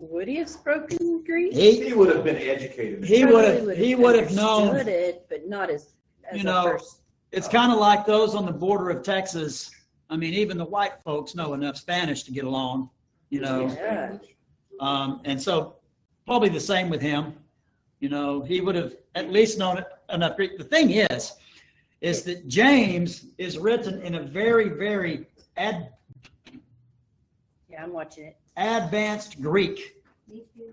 Would he have spoken Greek? He He would have been educated. He Probably would have known. understood it, but not as You a know, first. It's kind of like those on the border of Texas. I mean, even the white folks know enough Spanish to get along, Yeah. And so probably the same with him. He would have at least known enough Greek. The thing is that James is written in a very, very Yeah, I'm watching it. advanced Greek.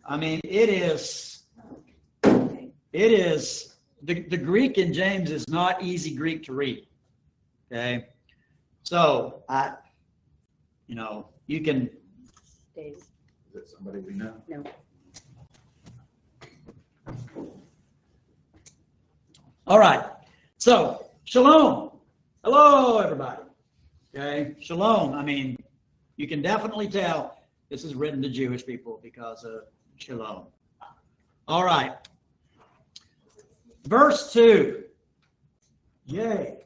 I mean, it is the Greek in James is not easy Greek to read. Okay. So you can, Dave. Is that somebody we know? No. all right. So shalom. Hello, everybody. Okay. Shalom. I mean, you can definitely tell this is written to Jewish people because of shalom. All right. Verse 2. Yay.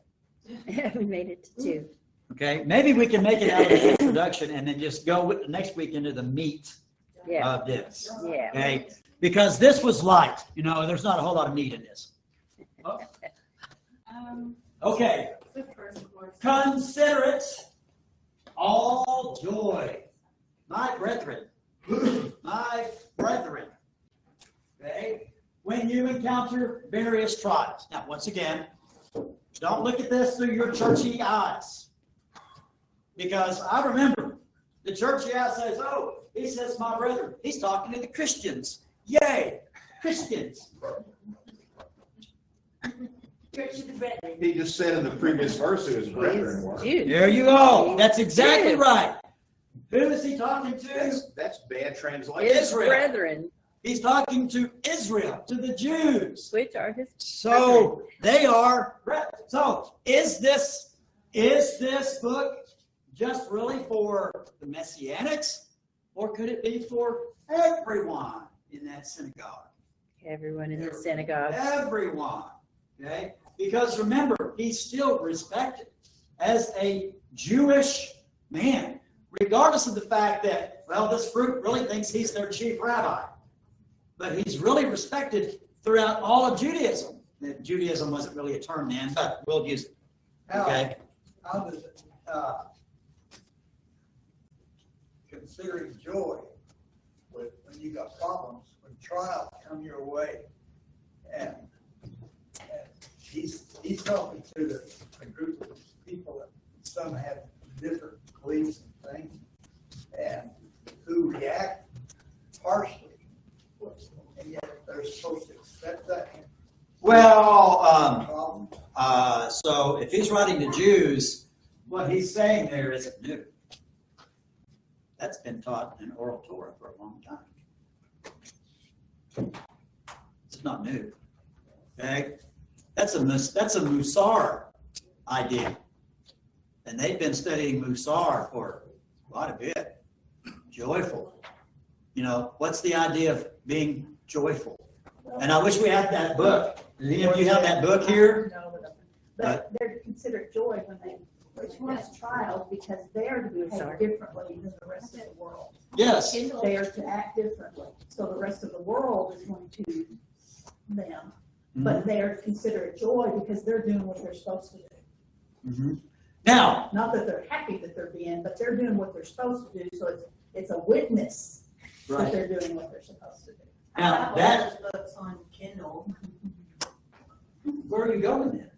We made it to 2. Okay. Maybe we can make it out of the introduction and then just go with next week into the meat Yeah. of this. Yeah. Okay. Because this was light. There's not a whole lot of meat in this. Okay. The first verse. Consider it all joy, my brethren, okay, when you encounter various trials. Now, once again, don't look at this through your churchy eyes, because I remember the churchy eye says, oh, he says my brethren. He's talking to the Christians. Yay, Christians. He just said in the previous verse who his brethren were. Dude. There you go. That's exactly right. Who is he talking to? That's bad translation. His Israel. brethren. He's talking to Israel, to the Jews. Which are his. So they are. So is this book just really for the Messianics, or could it be for everyone in that synagogue? Everyone in the synagogue. Everyone. Okay? Because remember, he's still respected as a Jewish man, regardless of the fact that, well, this group really thinks he's their chief rabbi. But he's really respected throughout all of Judaism. Judaism wasn't really a term then, but we'll use it. Okay? How does it, considering joy when you got problems, when trials come your way, and he's talking to a group of people that some have different beliefs and things, and who react harshly, and yet they're supposed to accept that Well, problem. so if he's writing to Jews, what he's saying there isn't new. That's been taught in oral Torah for a long time. It's not new. Okay? That's a Musar idea. And they've been studying Musar for quite a bit. Joyful. You know, what's the idea of being joyful? And I wish we had that book. Does any of you have that book here? No, but they're considered joy when they experience trials because they're to behave differently than the rest of the world. Yes. They are to act differently. So the rest of the world is going to them. But they are considered joy because they're doing what they're supposed to do. Mm-hmm. Now, Not that they're happy that they're being, but they're doing what they're supposed to do. So it's a witness that right. they're doing what they're supposed to do. Now, I that, have all those books on Kindle. where are you going then?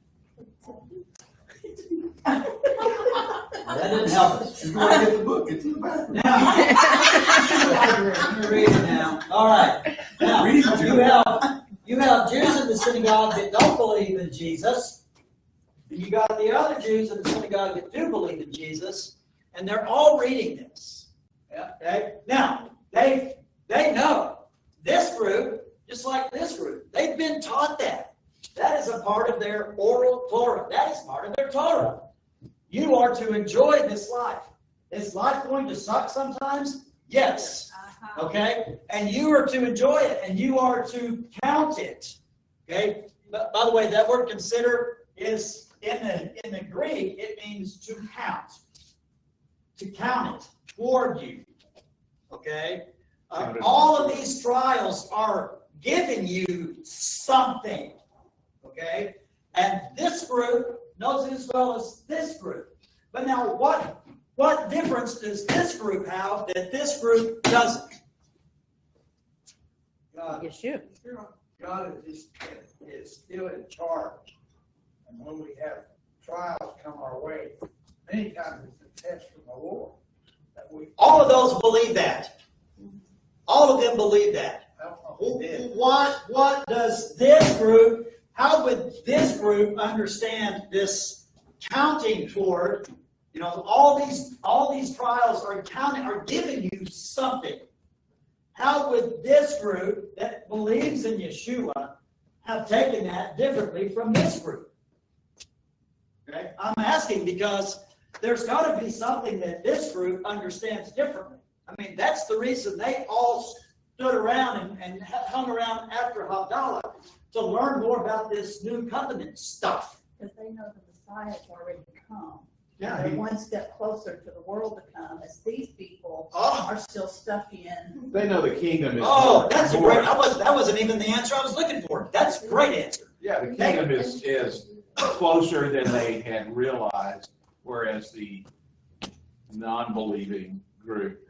That didn't help us. You go and get the book, get to the bathroom. Now, let me read it now. All right. Now, you have Jews in the synagogue that don't believe in Jesus, and you got the other Jews in the synagogue that do believe in Jesus, and they're all reading this. Yeah. Okay? Now, they know this group, just like this group, they've been taught that. That is a part of their oral Torah. That is part of their Torah. You are to enjoy this life. Is life going to suck sometimes? Yes. Okay? And you are to enjoy it, and you are to count it. Okay? But by the way, that word consider is in the Greek, it means to count. To count it toward you. Okay? All of these trials are giving you something. Okay? And this group knows it as well as this group. But now what difference does this group have that this group doesn't? Yeshua. God is still in charge. And when we have trials come our way, many times it's a test from the Lord. That we All of those believe that. All of them believe that. I don't know who did. What does this group, how would this group understand this counting toward, you know, all these trials are counting, are giving you something. How would this group that believes in Yeshua have taken that differently from this group? Okay? I'm asking because there's got to be something that this group understands differently. I mean, that's the reason they all stood around and hung around after Havdalah to learn more about this new covenant stuff. Because they know the Messiah has already come. Yeah, They're one step closer to the world to come, as these people Oh. are still stuck in. They know the kingdom is. Oh, that's a great. That wasn't even the answer I was looking for. That's a great answer. Yeah, the kingdom is closer than they had realized, whereas the non-believing group,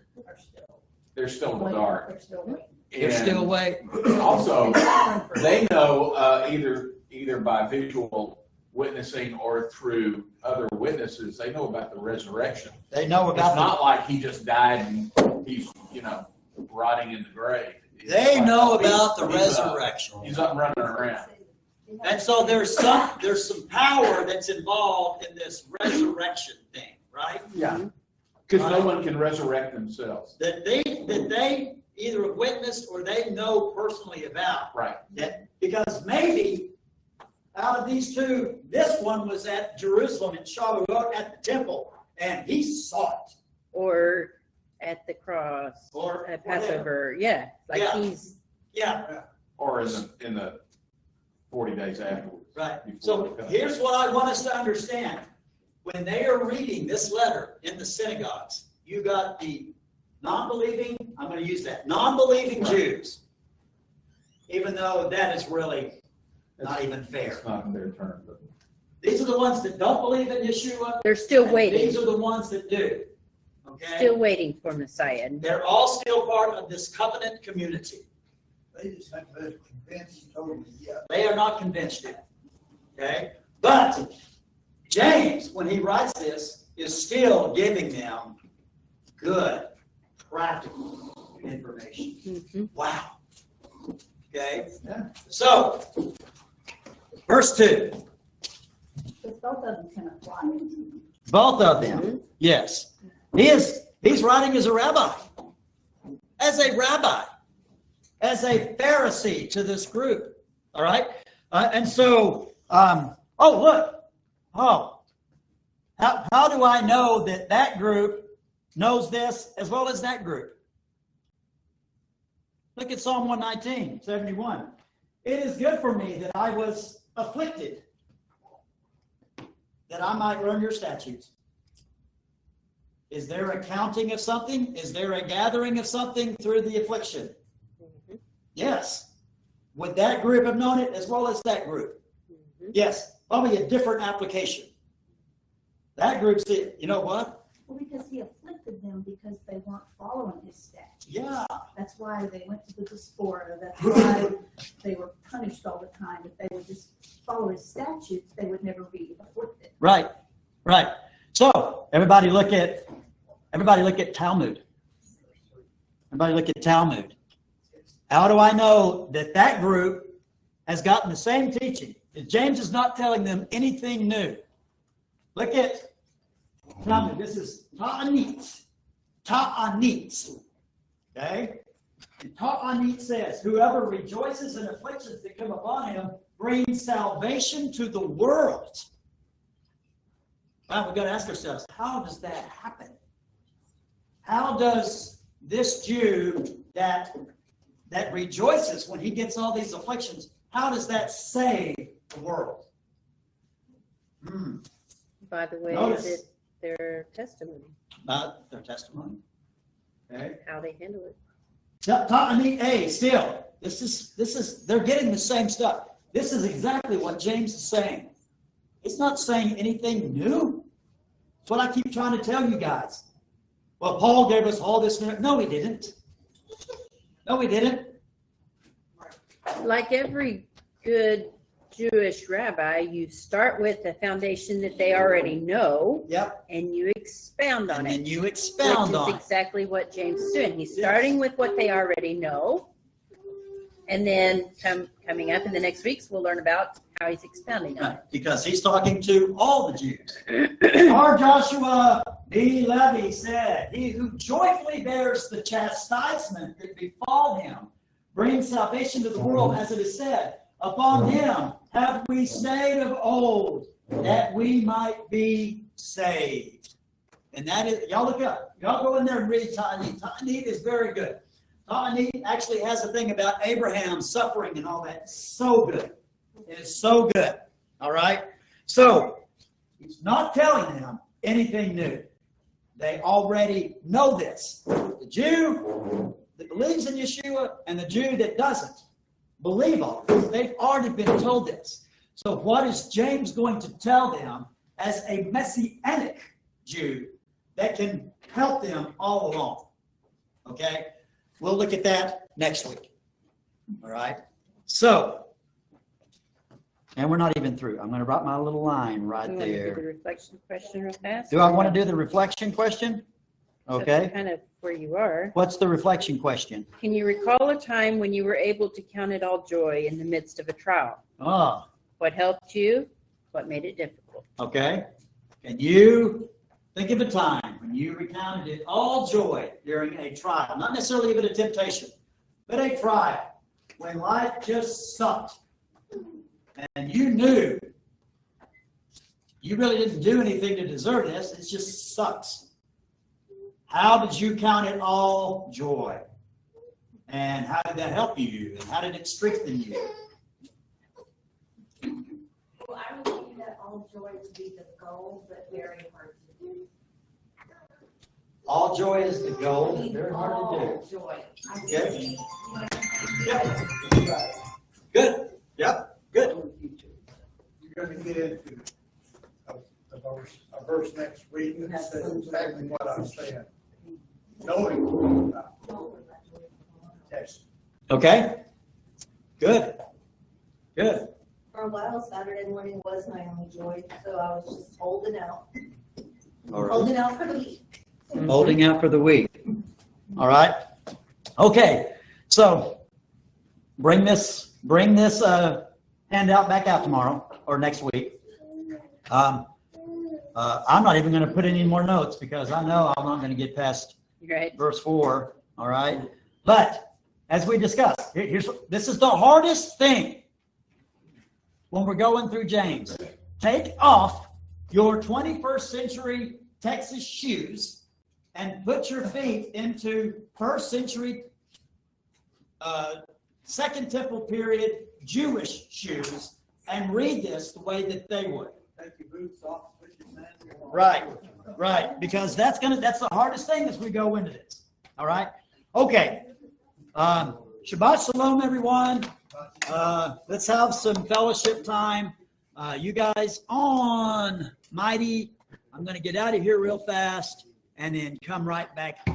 they're still in the dark. They're still waiting. They're still And waiting. also, they know either by visual witnessing or through other witnesses, they know about the resurrection. They know It's about not like he just died and he's, rotting in the grave. It's They like, know oh, about the he's up. resurrection. He's up and running around. And so there's some power that's involved in this resurrection thing, right? Yeah. Because no one can resurrect themselves. That they either have witnessed or they know personally about. Right. That, because maybe out of these two, this one was at Jerusalem in Shavuot at the temple, and he saw it. Or at the cross, Or at whatever. Passover, yeah, like Yeah. he's, Yeah, Or in the 40 days afterwards. right. Before So they come. here's what I want us to understand. When they are reading this letter in the synagogues, you got the non-believing, I'm going to use that, non-believing Jews, even though that is really not even fair. It's not their turn, but. These are the ones that don't believe in Yeshua. they're still and waiting, These are the ones that do. Okay? still waiting for Messiah. They're all still part of this covenant community. They just haven't been convinced totally yet. They are not convinced yet. Okay? But James, when he writes this, is still giving them good, practical information. Mhm. Wow. Okay? Yeah. So, verse 2. But both of them can apply. Both of them, yes. He's writing as a rabbi. As a rabbi. As a Pharisee to this group. All right? And so, oh, look. Oh. How do I know that that group knows this as well as that group? Look at Psalm 119, 71. It is good for me that I was afflicted, that I might learn your statutes. Is there a counting of something? Is there a gathering of something through the affliction? Mhm. Yes. Would that group have known it as well as that group? Mhm. Yes. Probably a different application. That group said, you know what? Well, because he afflicted them because they weren't following his statutes. Yeah. That's why they went to the diaspora. That's why they were punished all the time. If they would just follow his statutes, they would never be afflicted. Right. Right. So everybody look at Talmud. Everybody look at Talmud. How do I know that that group has gotten the same teaching? James is not telling them anything new. Look at Talmud. This is Ta'anit. Ta'anit. Okay? And Ta'anit says, whoever rejoices in afflictions that come upon him brings salvation to the world. Well, we've got to ask ourselves, how does that happen? How does this Jew that rejoices when he gets all these afflictions, how does that save the world? By the way, Notice. is it their testimony, About their testimony. Okay. how they handle it? Ta'anit A, still, this is, they're getting the same stuff. This is exactly what James is saying. It's not saying anything new. It's what I keep trying to tell you guys. Well, Paul gave us all this. No, he didn't. No, he didn't. Like every good Jewish rabbi, you start with the foundation that they already know, Yep. and you expound on And it. then you expound Which on is it. exactly what James is doing. He's starting with what they already know, and then coming up in the next weeks, we'll learn about how he's expounding on it. Right, because he's talking to all the Jews. Our Joshua B. Levy said, he who joyfully bears the chastisement that befall him brings salvation to the world, as it is said, upon him have we stayed of old, that we might be saved. And that is, y'all look up. Y'all go in there and read Ta'anit. Ta'anit is very good. Ta'anit actually has a thing about Abraham suffering and all that. So good. It is so good. All right? So, he's not telling them anything new. They already know this. The Jew that believes in Yeshua and the Jew that doesn't believe all this. They've already been told this. So what is James going to tell them as a messianic Jew that can help them all along? Okay? We'll look at that next week. All right? So, and we're not even through. I'm going to write my little line right You want to do the there. reflection question real fast? Do I want to do the reflection question? That's Okay. kind of where you are. What's the reflection question? Can you recall a time when you were able to count it all joy in the midst of a trial? Oh, What helped you? What made it difficult? okay. Can you think of a time when you recounted it all joy during a trial, not necessarily even a temptation, but a trial, when life just sucked. And you knew you really didn't do anything to deserve this, it just sucks. How did you count it all joy? And how did that help you? And how did it strengthen you? Well, I would think that all joy would be the goal, but very hard to do. All joy is the goal, but very hard to do. All joy. I would Good. say. Yep. Good. Yep. Good. You're gonna get into a verse next week that says exactly what I'm saying. Knowing yes. Okay. Good. Good. For a while, Saturday morning was my only joy, so I was just holding out for the week. Holding out for the week. All right. Okay. So bring this handout back out tomorrow or next week. I'm not even going to put any more notes because I know I'm not going to get past Right. verse 4. All right. But as we discussed, this is the hardest thing when we're going through James. Take off your 21st century Texas shoes and put your feet into first century, Second Temple period Jewish shoes and read this the way that they would. Take your boots off, put your sandals on. Right. Because that's the hardest thing as we go into this. All right. Okay. Shabbat shalom, everyone. Let's have some fellowship time. You guys on Mighty. I'm going to get out of here real fast and then come right back.